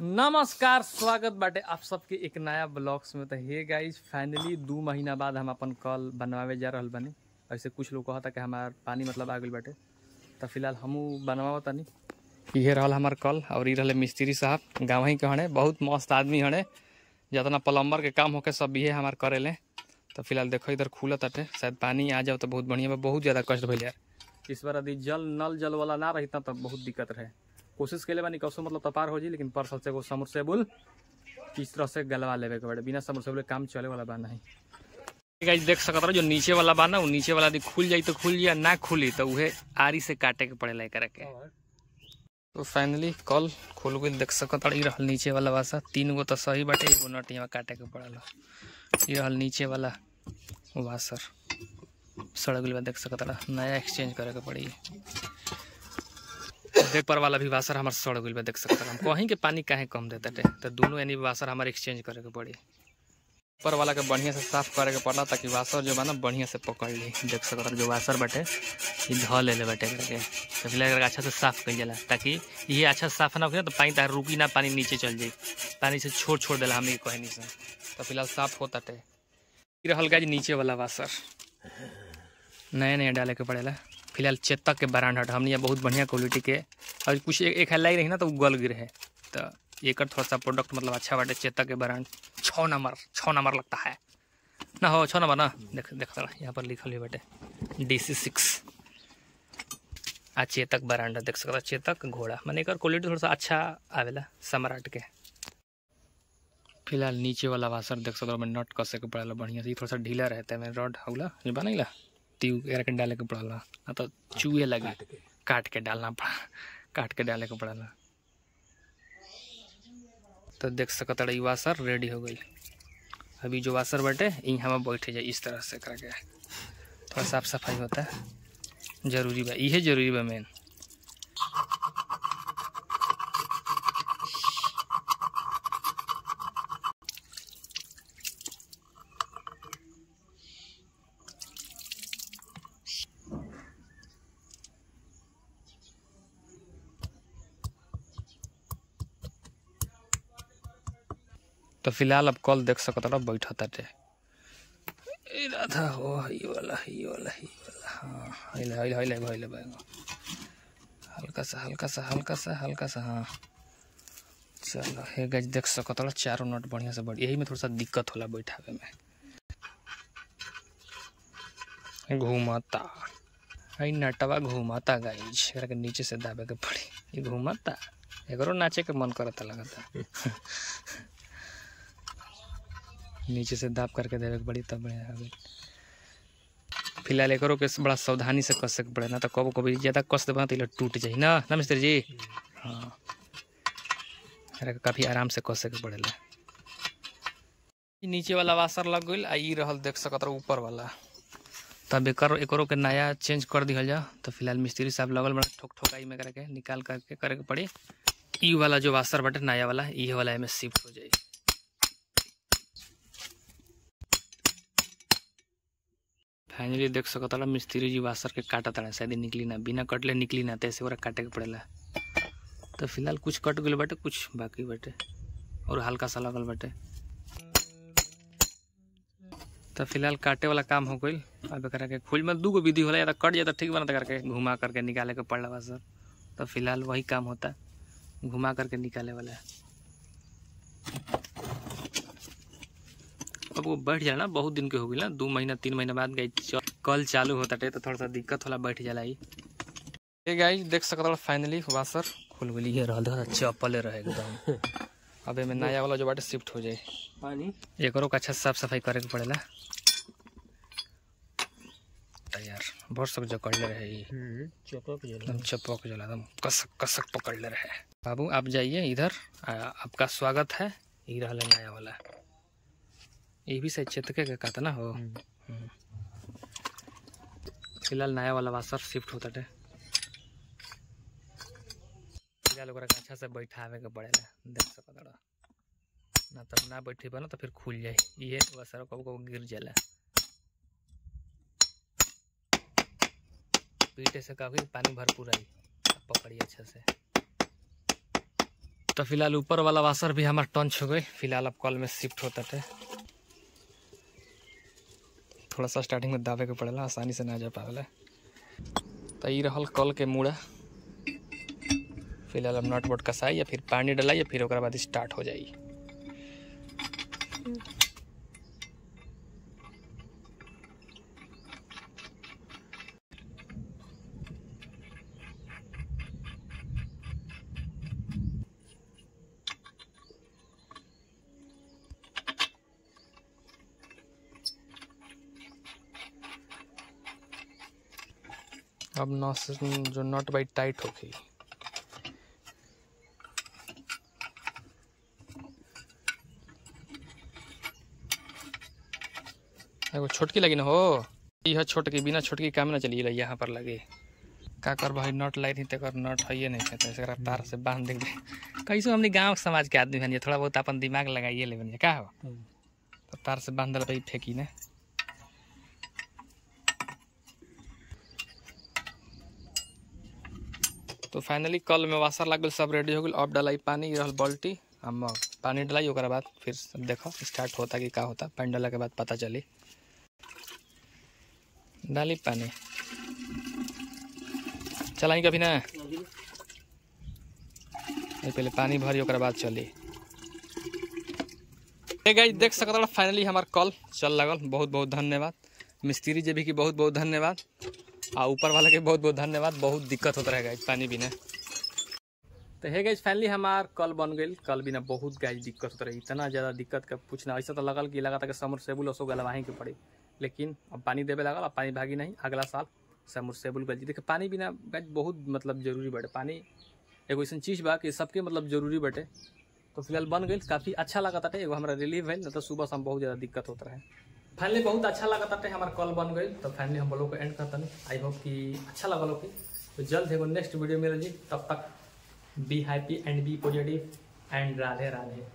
नमस्कार, स्वागत बाटे आप सबके एक नया ब्लॉग्स में। तो हे गाइज, फाइनली 2 महीना बाद हम अपन कल बनवावे जा रहल बानी। ऐसे कुछ लोग कहता कि हमार पानी मतलब आ गइल बाटे, तो फिलहाल हमू बनवावत तानी। इहे रहल हमार कल और ई रहले मिस्त्री साहब, गाँव ही के हणे, बहुत मस्त आदमी हणे। जितना प्लम्बर के काम होके सब इहे हमार करेले। तो फिलहाल देखो इधर खुलत ताटे, शायद पानी आ जाओ तो बहुत बढ़िया बा। बहुत ज़्यादा कष्ट भइल यार, इस बार यदि नल जल वाला ना रही तब बहुत दिक्कत रहे। कोशिश के लिए बानी कसो मतलब तपार हो जी, लेकिन पर सबसे को समरसेबुल किस तरह से गलवा लेवे के बड़े, बिना समरसेबुल काम चले वाला बा नहीं। गाइस देख सकत रहो, जो नीचे वाला बा ना, वो नीचे वाला यदि खुल जाई तो खुल जाए, ना खुली तो उहे आरी से काटे के पड़ेला एकरा के। तो फाइनली कल खुल गई, देख सकत रहल नीचे वाला वासा। 3 गो तो सही बाटे, एगो नट यहाँ काटे के पड़ेला। ये रहल नीचे वाला वासर सड़क गइल बा, देख सकत रहा, नया एक्सचेंज करे के पड़ी। देख पर वाला भी वासर हमार सड़ गइल बा, देख सकत हम कहीं के पानी काहे कम देता टे, तो दोनों यानी वासर हमार एक्सचेंज करे के पड़ी। ऊपर वाला के बढ़िया से साफ करे के पड़ला, ताकि वासर जो बा ना बढ़िया से पकड़ ली। देख सकत जो वासर बाटे ये ध लेले बाटे करके, तो फिलहाल अच्छा से साफ कर जाला, ताकि ये अच्छा से साफ ना हो तो पानी तार रुकी ना, पानी नीचे चल जाई, पानी से छोड़ देला हमनी कहनी से। तो फिलहाल साफ होता टे। रहल गाइस नीचे वाला वासर नया डाले के पड़ेला। फिलहाल चेतक के ब्रांड हट, हमने यहाँ बहुत बढ़िया क्वालिटी के, और कुछ एक लाई रही ना तो गल गिर है। तो एक थोड़ा सा प्रोडक्ट मतलब अच्छा बाटे, चेतक के ब्रांड 6 नंबर लगता है ना, हो 6 नंबर ना। देख यहाँ पर लिखल है बाटे DC6 आ चेतक ब्रांड देख सकता, चेतक घोड़ा मैंने एक क्वालिटी थोड़ा सा अच्छा आवेला सम्राट के। फिलहाल नीचे वाला वासर देख सकते हो, नट कसे के पड़ेला बढ़िया से, थोड़ा सा ढीला रहता है, रड हौला ये बनैला तीव के डाले के पड़ेला, ना तो चूहे लगे, काट के डालना पड़ा, काट के डाले के पड़ेला। तो देख सकत रही वासर रेडी हो गई। अभी जो वासर बाटे यहाँ में बैठे जाए इस तरह से करके, थोड़ा साफ सफाई होता है, जरूरी बा, इहे जरूरी बा मेन। तो फिलहाल अब कल देख सकत रहा बैठा ताटे राधा हो, ही वाला हाँ, हल्का सा हाँ। चलो हे गाइस देख सकत रहा, चारों नट बढ़िया से बढ़िया, यही में थोड़ा सा दिक्कत होला बैठावे में, घूमता है नटवा, घूमता गाइस, एकरा के नीचे से दाबे के पड़ी, ये घूमता, एकरो नाचे के मन करता लगता नीचे से दाब करके देवे के पड़ी, तब बढ़िया है। फिलहाल एकरो के बड़ा सावधानी से कसे के पड़े, ना तो कबो कभी ज़्यादा कस देबा तो टूट जाए ना मिस्त्री जी। हाँ, काफ़ी आराम से कसे के पड़ेला। नीचे वाला वासर लग गई, आ ई रहल देख सकत रहो ऊपर वाला। तब एकरो के नया चेंज कर दिया जा। तो फिलहाल मिस्त्री साहब लगल बड़ा ठोकाई में करके निकाल करके करे के पड़ी। ई वाला जो वासर बाटे नया वाला, ये वाला में शिफ्ट हो जाए। फाइनली देख सकता मिस्त्री जी वासर के काटा ताड़ा, शायद निकली ना, बिना कटले निकली ना, तैसे वाला काटे के पड़ेला। तो फिलहाल कुछ कट गए बाटे, कुछ बाकी बाटे, और हल्का सा लगल बाटे। तो फिलहाल काटे वाला काम हो गई। अब करके खुल में 2 गो विधि होला, या तो कट जाता ठीक बनता करके घुमा करके निकाले के पड़ला वासर। तो फिलहाल वही काम होता, घुमा करके निकाले वाला। अब वो बैठ जाला ना, बहुत दिन के हो गई ना, 2 महीना 3 महीना बाद गई कल चालू होता है, तो थोड़ा सा दिक्कत होला, बैठ जाला। ये गाइस देख सकता फाइनली वासर खुल गई है, रहल चप्पले रहे एकदम। अब में नया वाला जो बाटे शिफ्ट हो जाए, पानी एकरो का अच्छा साफ सफाई करे के पड़ेला। यार बहुत सब जकड़ ले रहे, चपक जला एकदम कसक पकड़ ले रहे। बाबू आप जाइए इधर, आपका स्वागत है। ये रहल नया वाला, ये भी शायद चेतके का कहता ना हो। फिलहाल नया वाला वासर शिफ्ट होता है। फिलहाल अच्छा से बैठावे के पड़ेला, देख सकता ना, तब ना बैठे बना तो फिर खुल जाए, ये वासर कबो गिर जाला। पीटे से काफी पानी भरपूर आई, पकड़ी अच्छा से। तो फिलहाल ऊपर वाला वाशर भी हमार टंच हो गई। फिलहाल अब कल में शिफ्ट होता है। थोड़ा सा स्टार्टिंग में दावे के पड़ेला, आसानी से ना जा पावेला। तो ये रहल कल के मूड़ा। फिलहाल अब नट बोट कसाई या फिर पानी डलाई या फिर ओकरा बाद स्टार्ट हो जाई। अब नस जो नट बाई टाइट होगी। एगो छोटकी लगी ना हो, यह छोटकी बिना छोटकी काम ना चलिए यहाँ पर लगे। का कर भाई नट लाई थी तक नट है नहीं थे, तार से बांध दे। कैसे हमने गांव समाज के आदमी बनिए, थोड़ा बहुत अपन दिमाग लगाइए ले बनिए का हो। तो तार से बांध दिल भाई फेंकी ना। तो फाइनली कल में वाशर लग गई, सब रेडी हो गई। अब डलाई पानी रहल बाल्टी हम पानी डलाई, ओकरा बाद फिर देखो स्टार्ट होता कि का होता। पानी डाला के बाद पता चली। डाली पानी चलाई कभी ना, पहले पानी भरी ओकरा बाद चली। गाइस देख सकता फाइनली हमार कल चल लगल। बहुत बहुत धन्यवाद मिस्त्री जी भी की, बहुत बहुत धन्यवाद। आ ऊपर वाला के बहुत बहुत धन्यवाद। बहुत दिक्कत होता रहेगा पानी बिना। तो है गाइस फाइनली हमार कल बन गई। कल बिना बहुत गाइस दिक्कत होता रही, इतना ज़्यादा दिक्कत का पूछना। ऐसा तो लगल कि लगा था कि समरसेबुल उसको गलवाही के पड़ी, लेकिन अब पानी देवे लगल। अब पानी भागी नहीं, अगला साल समरसेबुल गल जी। देखिए पानी बिना गाइस बहुत मतलब जरूरी बटे। पानी एगो ऐसा चीज़ बा कि सबके मतलब जरूरी बटे। तो फिलहाल बन गई, काफ़ी अच्छा लगा था। एगो हमारा रिलीफ है, नहीं तो सुबह से हम बहुत ज़्यादा दिक्कत होता रहे। फाइनली बहुत अच्छा लगा था हमारा कॉल बन गई। तो फाइनली हम लोग को एंड करता नहीं। आई होप कि अच्छा लगा लोग। तो जल्द है नेक्स्ट वीडियो में जी। तब तक be happy and be positive and Radhe Radhe.